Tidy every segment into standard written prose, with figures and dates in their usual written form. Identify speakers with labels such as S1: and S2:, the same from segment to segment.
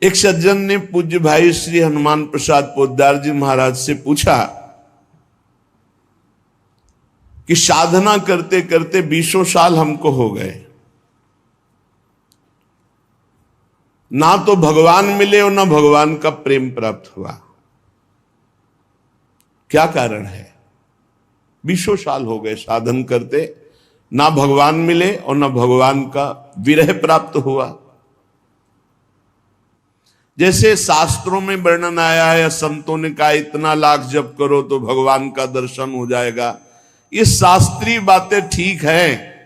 S1: एक सज्जन ने पूज्य भाई श्री हनुमान प्रसाद पोद्दार जी महाराज से पूछा कि साधना करते करते 20 साल हमको हो गए, ना तो भगवान मिले और ना भगवान का प्रेम प्राप्त हुआ, क्या कारण है? 20 साल हो गए साधन करते, ना भगवान मिले और ना भगवान का विरह प्राप्त हुआ। जैसे शास्त्रों में वर्णन आया है, संतों ने कहा इतना लाख जप करो तो भगवान का दर्शन हो जाएगा, ये शास्त्रीय बातें ठीक है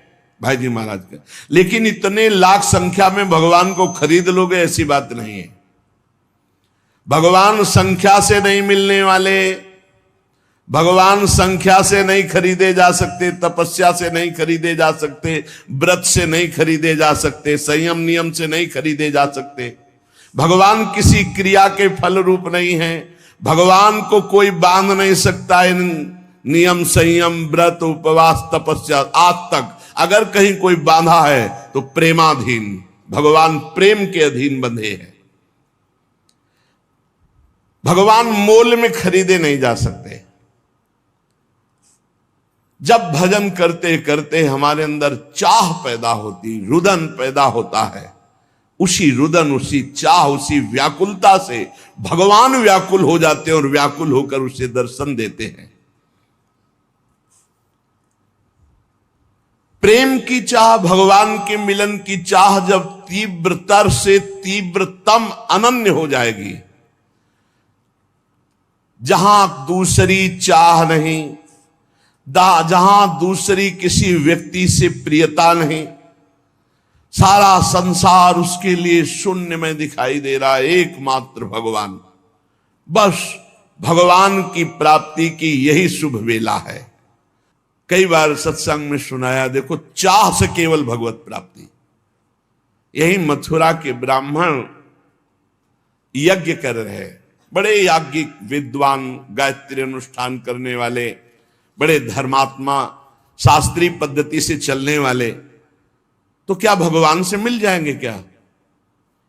S1: भाई जी महाराज के, लेकिन इतने लाख संख्या में भगवान को खरीद लोगे ऐसी बात नहीं है। भगवान संख्या से नहीं मिलने वाले, भगवान संख्या से नहीं खरीदे जा सकते, तपस्या से नहीं खरीदे जा सकते, व्रत से नहीं खरीदे जा सकते, संयम नियम से नहीं खरीदे जा सकते। भगवान किसी क्रिया के फल रूप नहीं है, भगवान को कोई बांध नहीं सकता इन नियम संयम व्रत उपवास तपस्या। आज तक अगर कहीं कोई बांधा है तो प्रेमाधीन, भगवान प्रेम के अधीन बंधे हैं। भगवान मोल में खरीदे नहीं जा सकते। जब भजन करते करते हमारे अंदर चाह पैदा होती, रुदन पैदा होता है, उसी रुदन उसी चाह उसी व्याकुलता से भगवान व्याकुल हो जाते हैं और व्याकुल होकर उसे दर्शन देते हैं। प्रेम की चाह, भगवान के मिलन की चाह जब तीव्रतर से तीव्रतम अनन्य हो जाएगी, जहां दूसरी चाह नहीं, जहां दूसरी किसी व्यक्ति से प्रियता नहीं, सारा संसार उसके लिए शून्य में दिखाई दे रहा है, एकमात्र भगवान, बस भगवान की प्राप्ति की यही शुभ वेला है। कई बार सत्संग में सुनाया, देखो चाह से केवल भगवत प्राप्ति। यही मथुरा के ब्राह्मण यज्ञ कर रहे हैं, बड़े याज्ञिक विद्वान, गायत्री अनुष्ठान करने वाले, बड़े धर्मात्मा, शास्त्रीय पद्धति से चलने वाले, तो क्या भगवान से मिल जाएंगे क्या?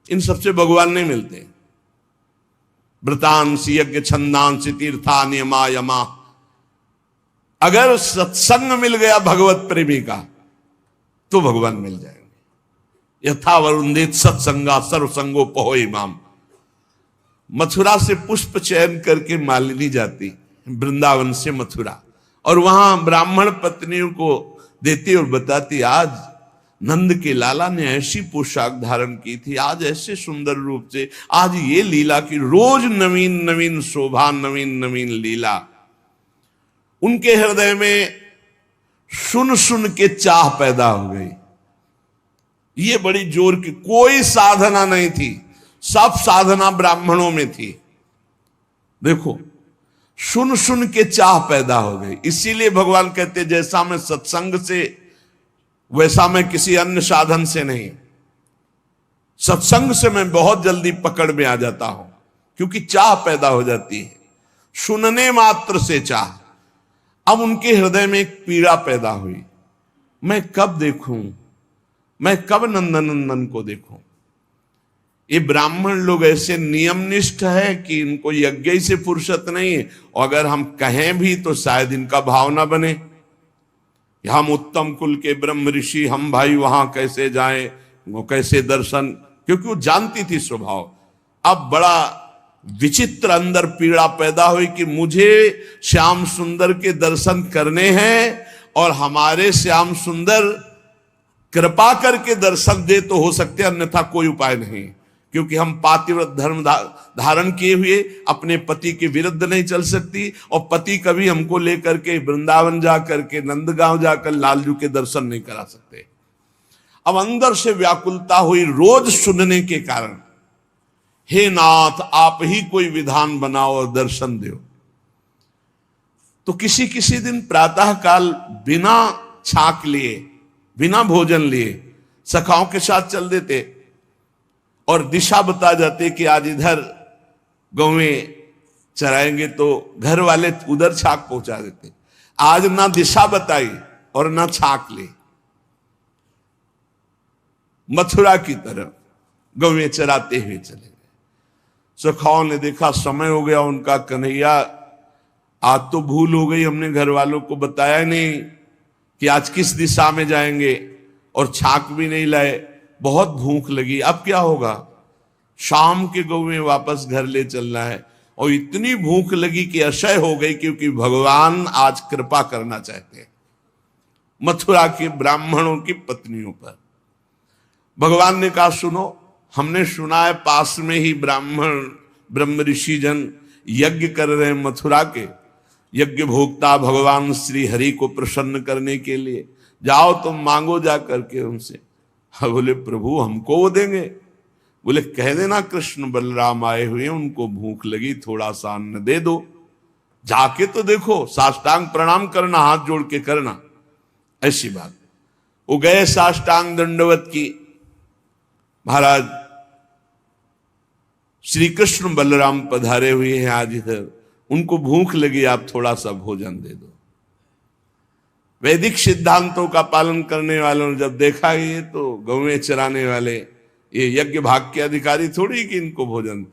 S1: इन सबसे भगवान नहीं मिलते। व्रतांसि यज्ञ छंदांसि तीर्था नियमा यमा। अगर सत्संग मिल गया भगवत प्रेमी का तो भगवान मिल जाएंगे। यथा वरुंदित सत्संगा सर्वसंगो पहो इमाम। मथुरा से पुष्प चयन करके मालिनी जाती वृंदावन से मथुरा, और वहां ब्राह्मण पत्नियों को देती और बताती, आज नंद के लाला ने ऐसी पोशाक धारण की थी, आज ऐसे सुंदर रूप से, आज ये लीला की, रोज नवीन नवीन शोभा, नवीन नवीन लीला। उनके हृदय में सुन सुन के चाह पैदा हो गई। ये बड़ी जोर की, कोई साधना नहीं थी, सब साधना ब्राह्मणों में थी। देखो सुन सुन के चाह पैदा हो गई। इसीलिए भगवान कहते, जैसा मैं सत्संग से वैसा मैं किसी अन्य साधन से नहीं। सत्संग से मैं बहुत जल्दी पकड़ में आ जाता हूं, क्योंकि चाह पैदा हो जाती है, सुनने मात्र से चाह। अब उनके हृदय में एक पीड़ा पैदा हुई, मैं कब देखूं, मैं कब नंदनंदन को देखूं। ये ब्राह्मण लोग ऐसे नियमनिष्ठ है कि इनको यज्ञ से फुर्सत नहीं है, और अगर हम कहें भी तो शायद इनका भाव ना बने। हम उत्तम कुल के ब्रह्म ऋषि, हम भाई वहां कैसे जाएं, वो कैसे दर्शन, क्योंकि वो जानती थी स्वभाव। अब बड़ा विचित्र अंदर पीड़ा पैदा हुई कि मुझे श्याम सुंदर के दर्शन करने हैं, और हमारे श्याम सुंदर कृपा करके दर्शन दे तो हो सकते, अन्यथा कोई उपाय नहीं, क्योंकि हम पातिव्रत धर्म धारण किए हुए अपने पति के विरुद्ध नहीं चल सकती, और पति कभी हमको लेकर के वृंदावन जा करके, नंदगांव जाकर लालजू के दर्शन नहीं करा सकते। अब अंदर से व्याकुलता हुई रोज सुनने के कारण, हे नाथ आप ही कोई विधान बनाओ और दर्शन दो। तो किसी किसी दिन प्रातः काल बिना छाक लिए, बिना भोजन लिए सखाओं के साथ चल देते और दिशा बता जाते कि आज इधर गौवें चराएंगे, तो घर वाले उधर छाक पहुंचा देते। आज ना दिशा बताई और ना छाक ले, मथुरा की तरफ गौवें चराते हुए चले गए। सखाओं ने देखा समय हो गया उनका, कन्हैया आज तो भूल हो गई, हमने घर वालों को बताया नहीं कि आज किस दिशा में जाएंगे, और छाक भी नहीं लाए, बहुत भूख लगी, अब क्या होगा, शाम के गौ में वापस घर ले चलना है। और इतनी भूख लगी कि असह्य हो गई, क्योंकि भगवान आज कृपा करना चाहते हैं मथुरा के ब्राह्मणों की पत्नियों पर। भगवान ने कहा सुनो, हमने सुना है पास में ही ब्राह्मण ब्रह्म ऋषि जन यज्ञ कर रहे हैं मथुरा के, यज्ञ भोक्ता भगवान श्री हरि को प्रसन्न करने के लिए, जाओ तुम मांगो जा करके उनसे। बोले प्रभु हमको वो देंगे? बोले कह देना कृष्ण बलराम आए हुए हैं, उनको भूख लगी, थोड़ा सा अन्न दे दो, जाके तो देखो, साष्टांग प्रणाम करना, हाथ जोड़ के करना। ऐसी बात, वो गए साष्टांग दंडवत की, महाराज श्री कृष्ण बलराम पधारे हुए हैं आज इधर, उनको भूख लगी, आप थोड़ा सा भोजन दे दो। वैदिक सिद्धांतों का पालन करने वालों ने जब देखा ये तो गौएं चराने वाले, ये यज्ञ भाग के अधिकारी थोड़ी कि इनको भोजन,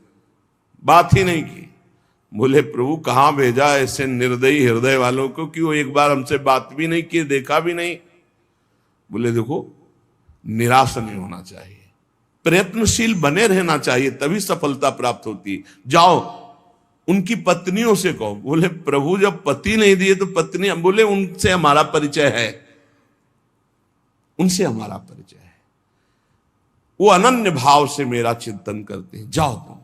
S1: बात ही नहीं की। बोले प्रभु कहां भेजा ऐसे निर्दयी हृदय वालों को कि वो एक बार हमसे बात भी नहीं की, देखा भी नहीं। बोले देखो निराश नहीं होना चाहिए, प्रयत्नशील बने रहना चाहिए, तभी सफलता प्राप्त होती। जाओ उनकी पत्नियों से कहो। बोले प्रभु जब पति नहीं दिए तो पत्नी, बोले उनसे हमारा परिचय है, उनसे हमारा परिचय है, वो अनन्य भाव से मेरा चिंतन करते हैं, जाओ तुम।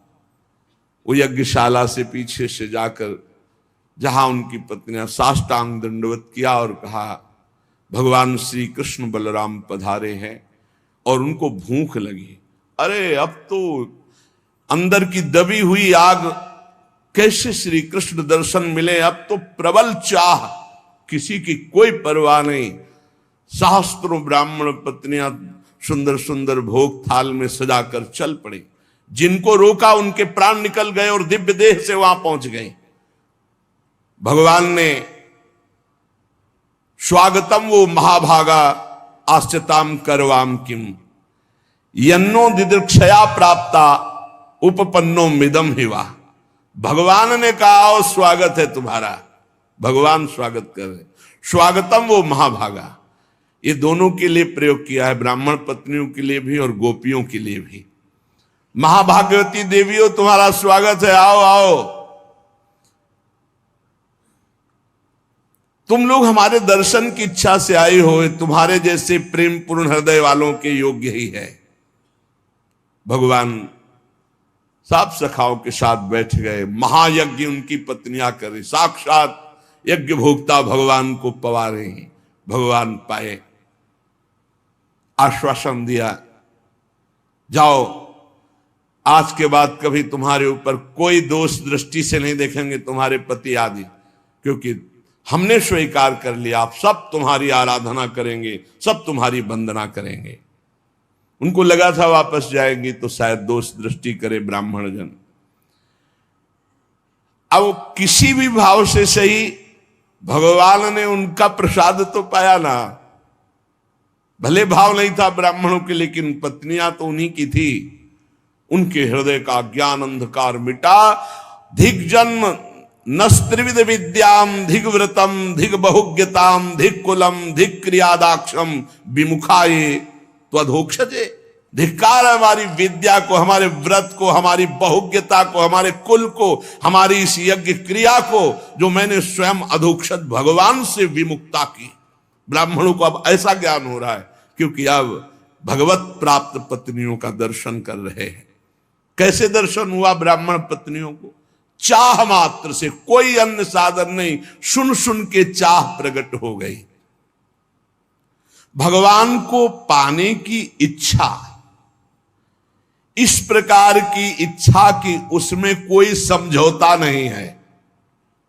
S1: वो यज्ञशाला से पीछे से जाकर जहां उनकी पत्नियां साष्टांग दंडवत किया और कहा भगवान श्री कृष्ण बलराम पधारे हैं और उनको भूख लगी। अरे अब तो अंदर की दबी हुई आग, कैसे श्री कृष्ण दर्शन मिले, अब तो प्रबल चाह, किसी की कोई परवाह नहीं। सहस्त्रों ब्राह्मण पत्नियां सुंदर सुंदर भोग थाल में सजाकर चल पड़ी, जिनको रोका उनके प्राण निकल गए और दिव्य देह से वहां पहुंच गए। भगवान ने स्वागतम वो महाभागा आश्चताम करवाम किम यन्नो दिदृक्षया प्राप्ता उपपन्नो मिदम हिवा। भगवान ने कहा और स्वागत है तुम्हारा, भगवान स्वागत कर रहे। स्वागतम वो महाभागा, ये दोनों के लिए प्रयोग किया है, ब्राह्मण पत्नियों के लिए भी और गोपियों के लिए भी। महाभागवती देवियों तुम्हारा स्वागत है, आओ आओ, तुम लोग हमारे दर्शन की इच्छा से आए हो, तुम्हारे जैसे प्रेम पूर्ण हृदय वालों के योग्य ही है। भगवान सात सखाओं के साथ बैठ गए, महायज्ञ उनकी पत्नियां कर रही, साक्षात यज्ञ भोक्ता भगवान को पवा रहे हैं। भगवान पाए, आश्वासन दिया, जाओ आज के बाद कभी तुम्हारे ऊपर कोई दोष दृष्टि से नहीं देखेंगे तुम्हारे पति आदि, क्योंकि हमने स्वीकार कर लिया, आप सब तुम्हारी आराधना करेंगे, सब तुम्हारी वंदना करेंगे। उनको लगा था वापस जाएंगी तो शायद दोष दृष्टि करे ब्राह्मण जन। अब किसी भी भाव से सही भगवान ने उनका प्रसाद तो पाया ना, भले भाव नहीं था ब्राह्मणों के, लेकिन पत्नियां तो उन्हीं की थी। उनके हृदय का ज्ञान अंधकार मिटा। धिक जन्म नस्त्रिविध विद्याम धिक व्रतम धिक बहुज्ञताम धिक कुलम धिक क्रियादाक्षम विमुखाये त्वधोक्षजे। धिक्कार हमारी विद्या को, हमारे व्रत को, हमारी बहुज्ञता को, हमारे कुल को, हमारी इस यज्ञ क्रिया को जो मैंने स्वयं अधोक्षज भगवान से विमुक्ता की। ब्राह्मणों को अब ऐसा ज्ञान हो रहा है क्योंकि अब भगवत प्राप्त पत्नियों का दर्शन कर रहे हैं। कैसे दर्शन हुआ ब्राह्मण पत्नियों को? चाह मात्र से, कोई अन्य साधन नहीं, सुन सुन के चाह प्रकट हो गई। भगवान को पाने की इच्छा, इस प्रकार की इच्छा की उसमें कोई समझौता नहीं है,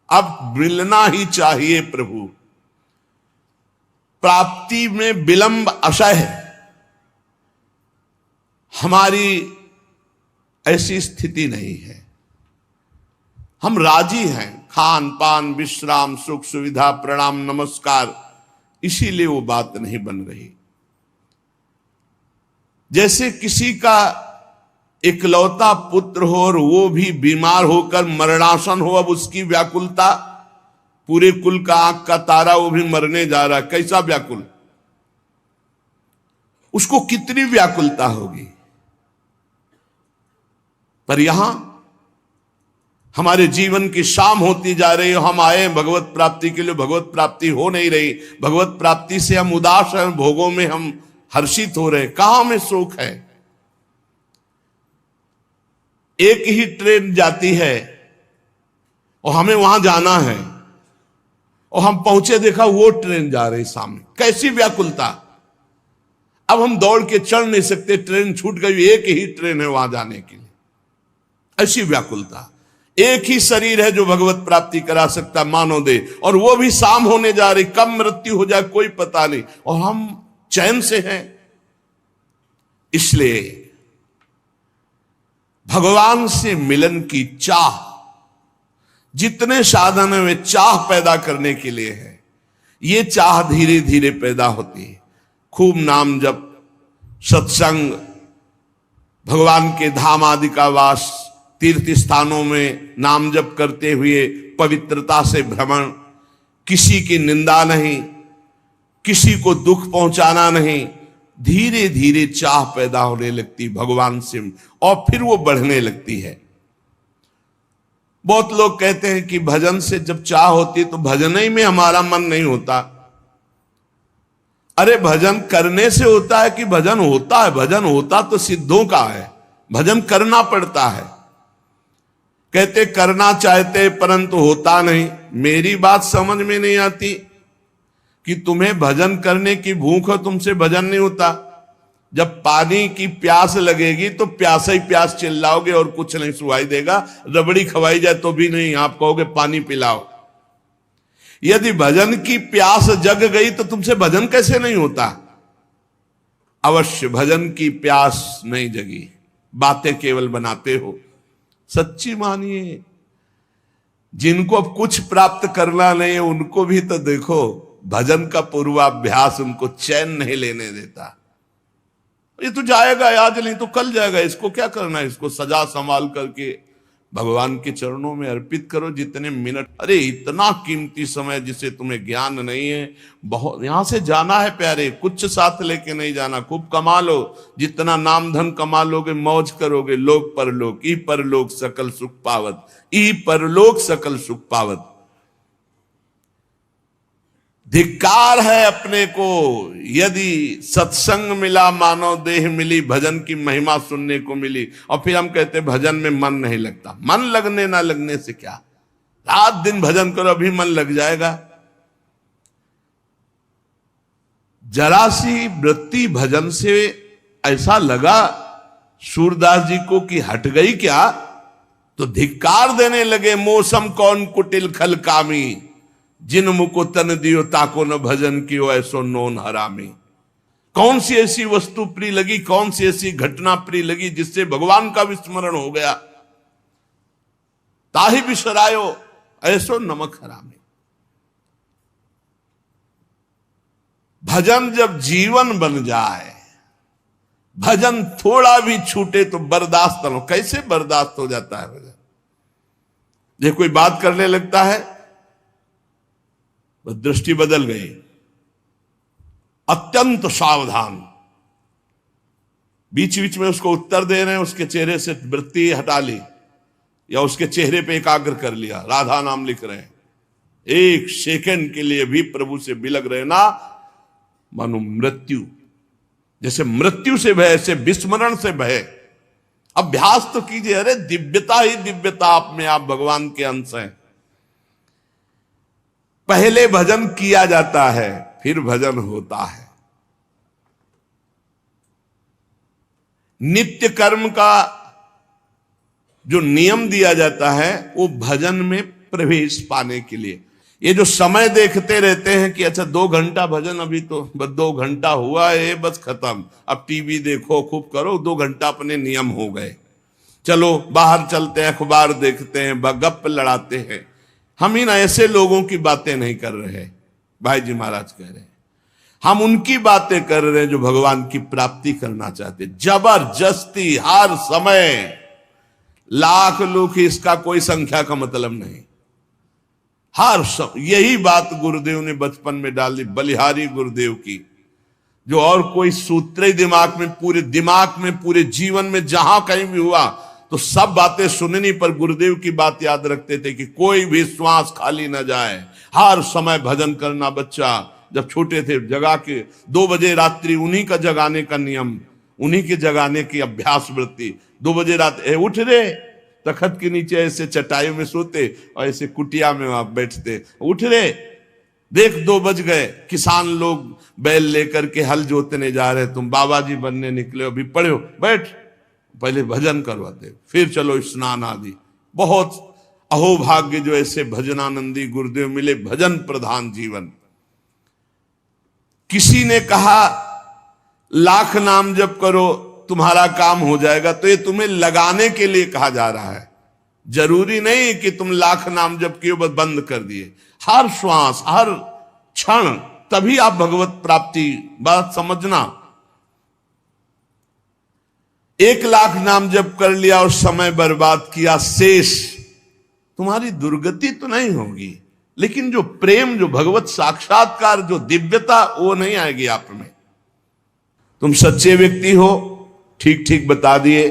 S1: अब मिलना ही चाहिए प्रभु। प्राप्ति में विलंब असह्य, हमारी ऐसी स्थिति नहीं है। हम राजी हैं, खान पान विश्राम सुख सुविधा प्रणाम नमस्कार, इसीलिए वो बात नहीं बन रही। जैसे किसी का इकलौता पुत्र हो और वो भी बीमार होकर मरणासन हो, अब उसकी व्याकुलता, पूरे कुल का आंख का तारा वो भी मरने जा रहा, कैसा व्याकुल, उसको कितनी व्याकुलता होगी। पर यहां हमारे जीवन की शाम होती जा रही है, हम आए भगवत प्राप्ति के लिए, भगवत प्राप्ति हो नहीं रही, भगवत प्राप्ति से हम उदास हैं, भोगों में हम हर्षित हो रहे, कहां में सुख है। एक ही ट्रेन जाती है और हमें वहां जाना है, और हम पहुंचे, देखा वो ट्रेन जा रही सामने, कैसी व्याकुलता। अब हम दौड़ के चढ़ नहीं सकते, ट्रेन छूट गई, एक ही ट्रेन है वहां जाने के लिए, ऐसी व्याकुलता। एक ही शरीर है जो भगवत प्राप्ति करा सकता मानव दे, और वो भी शाम होने जा रही, कब मृत्यु हो जाए कोई पता नहीं, और हम चैन से हैं। इसलिए भगवान से मिलन की चाह, जितने साधन है वे चाह पैदा करने के लिए है। ये चाह धीरे धीरे पैदा होती है, खूब नाम जप, सत्संग, भगवान के धाम आदि का वास, तीर्थ स्थानों में नाम जप करते हुए पवित्रता से भ्रमण, किसी की निंदा नहीं, किसी को दुख पहुंचाना नहीं, धीरे धीरे चाह पैदा होने लगती भगवान से, और फिर वो बढ़ने लगती है। बहुत लोग कहते हैं कि भजन से जब चाह होती तो भजन ही में हमारा मन नहीं होता। अरे भजन करने से होता है कि भजन होता है? भजन होता तो सिद्धों का है, भजन करना पड़ता है। कहते करना चाहते परंतु होता नहीं। मेरी बात समझ में नहीं आती कि तुम्हें भजन करने की भूख हो, तुमसे भजन नहीं होता। जब पानी की प्यास लगेगी तो प्यासा ही प्यास चिल्लाओगे और कुछ नहीं सुनाई देगा, रबड़ी खवाई जाए तो भी नहीं, आप कहोगे पानी पिलाओ। यदि भजन की प्यास जग गई तो तुमसे भजन कैसे नहीं होता? अवश्य भजन की प्यास नहीं जगी, बातें केवल बनाते हो। सच्ची मानिए, जिनको अब कुछ प्राप्त करना नहीं है उनको भी तो देखो, भजन का पूर्वाभ्यास उनको चैन नहीं लेने देता। ये तो जाएगा, आज नहीं तो कल जाएगा, इसको क्या करना है, इसको सजा संभाल करके भगवान के चरणों में अर्पित करो जितने मिनट। अरे इतना कीमती समय जिसे तुम्हें ज्ञान नहीं है, बहुत यहां से जाना है प्यारे, कुछ साथ लेके नहीं जाना। खूब कमा लो, जितना नाम धन कमा लोगे मौज करोगे, लोक परलोक, ई परलोक सकल सुख पावत, ई परलोक सकल सुख पावत। धिक्कार है अपने को, यदि सत्संग मिला मानव देह मिली, भजन की महिमा सुनने को मिली, और फिर हम कहते भजन में मन नहीं लगता। मन लगने ना लगने से क्या, रात दिन भजन करो अभी मन लग जाएगा। जरा सी वृत्ति भजन से ऐसा लगा सूरदास जी को कि हट गई क्या, तो धिक्कार देने लगे। मौसम कौन कुटिल खल कामी, जिन मुको तन दियो ताको न भजन कियो ऐसो नोन हरामी। कौन सी ऐसी वस्तु प्रिय लगी, कौन सी ऐसी घटना प्रिय लगी जिससे भगवान का विस्मरण हो गया? ताही बिसरायो ऐसो नमक हरामी। भजन जब जीवन बन जाए, भजन थोड़ा भी छूटे तो बर्दाश्त न हो। कैसे बर्दाश्त हो जाता है भजन? ये कोई बात करने लगता है, दृष्टि बदल गई, अत्यंत सावधान, बीच बीच में उसको उत्तर दे रहे हैं, उसके चेहरे से वृत्ति हटा ली या उसके चेहरे पे एकाग्र कर लिया, राधा नाम लिख रहे हैं, एक सेकंड के लिए भी प्रभु से बिलग रहे ना, मानो मृत्यु। जैसे मृत्यु से भय, ऐसे विस्मरण से भय। अभ्यास तो कीजिए। अरे दिव्यता ही दिव्यता, आप में आप भगवान के अंश हैं। पहले भजन किया जाता है, फिर भजन होता है। नित्य कर्म का जो नियम दिया जाता है वो भजन में प्रवेश पाने के लिए। ये जो समय देखते रहते हैं कि अच्छा 2 घंटा भजन, अभी तो बस 2 घंटा हुआ है, बस खत्म, अब टीवी देखो खूब करो, 2 घंटा अपने नियम हो गए, चलो बाहर चलते हैं, अखबार देखते हैं, गप लड़ाते हैं। हम इन ऐसे लोगों की बातें नहीं कर रहे, भाई जी महाराज कह रहे हैं। हम उनकी बातें कर रहे हैं जो भगवान की प्राप्ति करना चाहते। जबरदस्ती हर समय, लाख लोग, इसका कोई संख्या का मतलब नहीं। हर सब यही बात गुरुदेव ने बचपन में डाल दी, बलिहारी गुरुदेव की, जो और कोई सूत्र ही दिमाग में पूरे जीवन में जहां कहीं भी हुआ तो सब बातें सुननी, पर गुरुदेव की बात याद रखते थे कि कोई भी श्वास खाली ना जाए, हर समय भजन करना। बच्चा जब छोटे थे जगा के 2 बजे रात्रि, उन्हीं का जगाने का नियम, उन्हीं के जगाने की अभ्यास वृत्ति। 2 बजे रात उठ रे, तखत के नीचे ऐसे चटाई में सोते और ऐसे कुटिया में आप बैठते, उठ रे, देख 2 बज गए, किसान लोग बैल लेकर के हल जोतने जा रहे, तुम बाबा जी बनने निकले, अभी पढ़ो, बैठ, पहले भजन करवाते, फिर चलो स्नान आदि। बहुत अहोभाग्य जो ऐसे भजनानंदी गुरुदेव मिले, भजन प्रधान जीवन। किसी ने कहा लाख नाम जप करो तुम्हारा काम हो जाएगा, तो ये तुम्हें लगाने के लिए कहा जा रहा है। जरूरी नहीं कि तुम लाख नाम जप किए बस बंद कर दिए। हर श्वास, हर क्षण, तभी आप भगवत प्राप्ति, बात समझना। 1 लाख नाम जप कर लिया और समय बर्बाद किया, शेष तुम्हारी दुर्गति तो नहीं होगी, लेकिन जो प्रेम, जो भगवत साक्षात्कार, जो दिव्यता, वो नहीं आएगी आप में। तुम सच्चे व्यक्ति हो, ठीक ठीक बता दिए।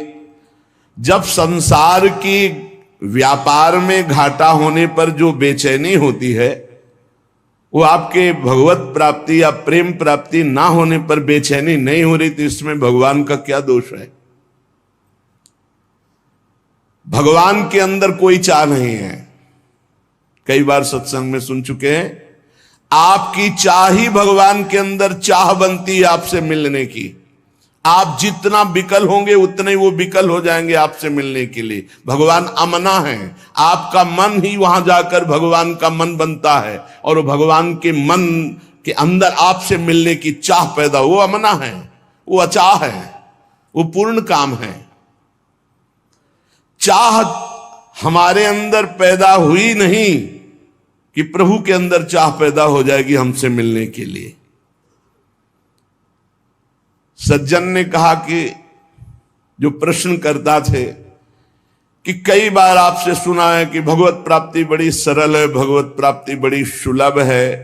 S1: जब संसार की व्यापार में घाटा होने पर जो बेचैनी होती है, वो आपके भगवत प्राप्ति या प्रेम प्राप्ति ना होने पर बेचैनी नहीं हो रही, तो इसमें भगवान का क्या दोष है? भगवान के अंदर कोई चाह नहीं है। कई बार सत्संग में सुन चुके हैं, आपकी चाह ही भगवान के अंदर चाह बनती है आपसे मिलने की। आप जितना विकल होंगे उतने वो विकल हो जाएंगे आपसे मिलने के लिए। भगवान अमना है, आपका मन ही वहां जाकर भगवान का मन बनता है, और भगवान के मन के अंदर आपसे मिलने की चाह पैदा, वो अमना है, वो अचाह है, वो पूर्ण काम है। चाह हमारे अंदर पैदा हुई नहीं कि प्रभु के अंदर चाह पैदा हो जाएगी हमसे मिलने के लिए। सज्जन ने कहा कि जो प्रश्न करता थे कि कई बार आपसे सुना है कि भगवत प्राप्ति बड़ी सरल है, भगवत प्राप्ति बड़ी सुलभ है,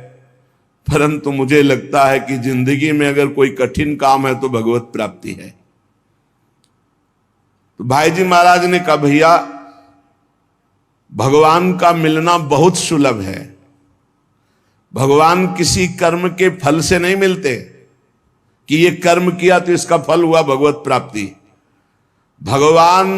S1: परंतु मुझे लगता है कि जिंदगी में अगर कोई कठिन काम है तो भगवत प्राप्ति है। तो भाई जी महाराज ने कहा, भैया भगवान का मिलना बहुत सुलभ है। भगवान किसी कर्म के फल से नहीं मिलते कि ये कर्म किया तो इसका फल हुआ भगवत प्राप्ति। भगवान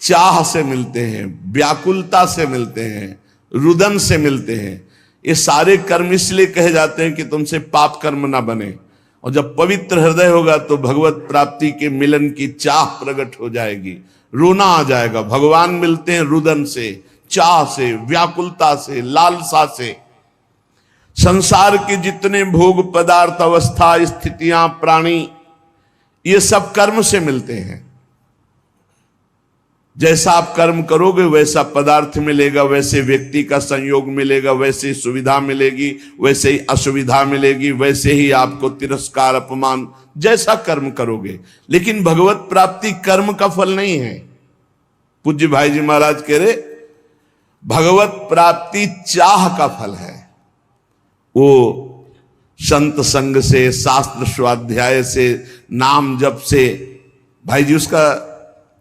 S1: चाह से मिलते हैं, व्याकुलता से मिलते हैं, रुदन से मिलते हैं। ये सारे कर्म इसलिए कहे जाते हैं कि तुमसे पाप कर्म ना बने, और जब पवित्र हृदय होगा तो भगवत प्राप्ति के मिलन की चाह प्रकट हो जाएगी, रोना आ जाएगा। भगवान मिलते हैं रुदन से, चाह से, व्याकुलता से, लालसा से। संसार के जितने भोग पदार्थ, अवस्था, स्थितियां, प्राणी, ये सब कर्म से मिलते हैं। जैसा आप कर्म करोगे वैसा पदार्थ मिलेगा, वैसे व्यक्ति का संयोग मिलेगा, वैसे सुविधा मिलेगी, वैसे ही असुविधा मिलेगी, वैसे ही आपको तिरस्कार, अपमान, जैसा कर्म करोगे। लेकिन भगवत प्राप्ति कर्म का फल नहीं है। पूज्य भाई जी महाराज कह रहे भगवत प्राप्ति चाह का फल है। वो संत संग से, शास्त्र स्वाध्याय से, नाम जप से, भाई जी उसका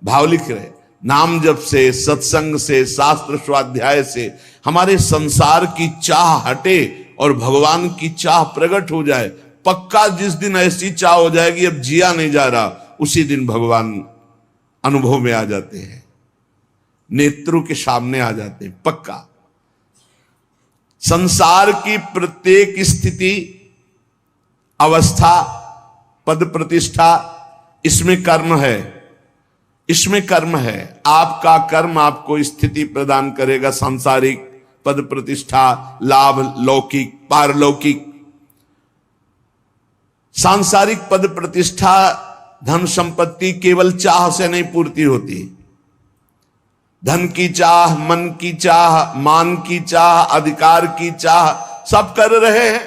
S1: भाव लिख रहे, नाम जप से, सत्संग से, शास्त्र स्वाध्याय से हमारे संसार की चाह हटे और भगवान की चाह प्रकट हो जाए। पक्का जिस दिन ऐसी चाह हो जाएगी अब जिया नहीं जा रहा, उसी दिन भगवान अनुभव में आ जाते हैं, नेत्रों के सामने आ जाते हैं, पक्का। संसार की प्रत्येक स्थिति, अवस्था, पद प्रतिष्ठा, इसमें कर्म है, इसमें कर्म है। आपका कर्म आपको स्थिति प्रदान करेगा, सांसारिक पद प्रतिष्ठा, लाभ, लौकिक, पारलौकिक। सांसारिक पद प्रतिष्ठा, धन संपत्ति केवल चाह से नहीं पूर्ति होती। धन की चाह, मन की चाह, मान की चाह, अधिकार की चाह, सब कर रहे हैं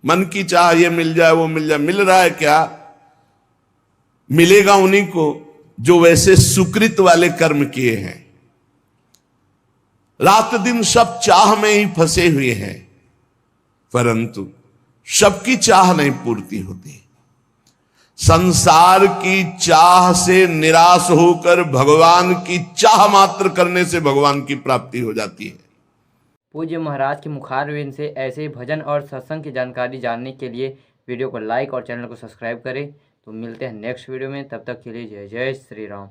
S1: मन की चाह ये मिल जाए वो मिल जाए, मिल रहा है क्या? मिलेगा उन्हीं को जो वैसे सुकृत वाले कर्म किए हैं। रात दिन सब चाह में ही फंसे हुए हैं, परंतु सबकी चाह नहीं पूर्ति होती। संसार की चाह से निराश होकर भगवान की चाह मात्र करने से भगवान की प्राप्ति हो जाती है।
S2: पूज्य महाराज के मुखारविंद से ऐसे ही भजन और सत्संग की जानकारी जानने के लिए वीडियो को लाइक और चैनल को सब्सक्राइब करें। तो मिलते हैं नेक्स्ट वीडियो में, तब तक के लिए जय जय श्री राम।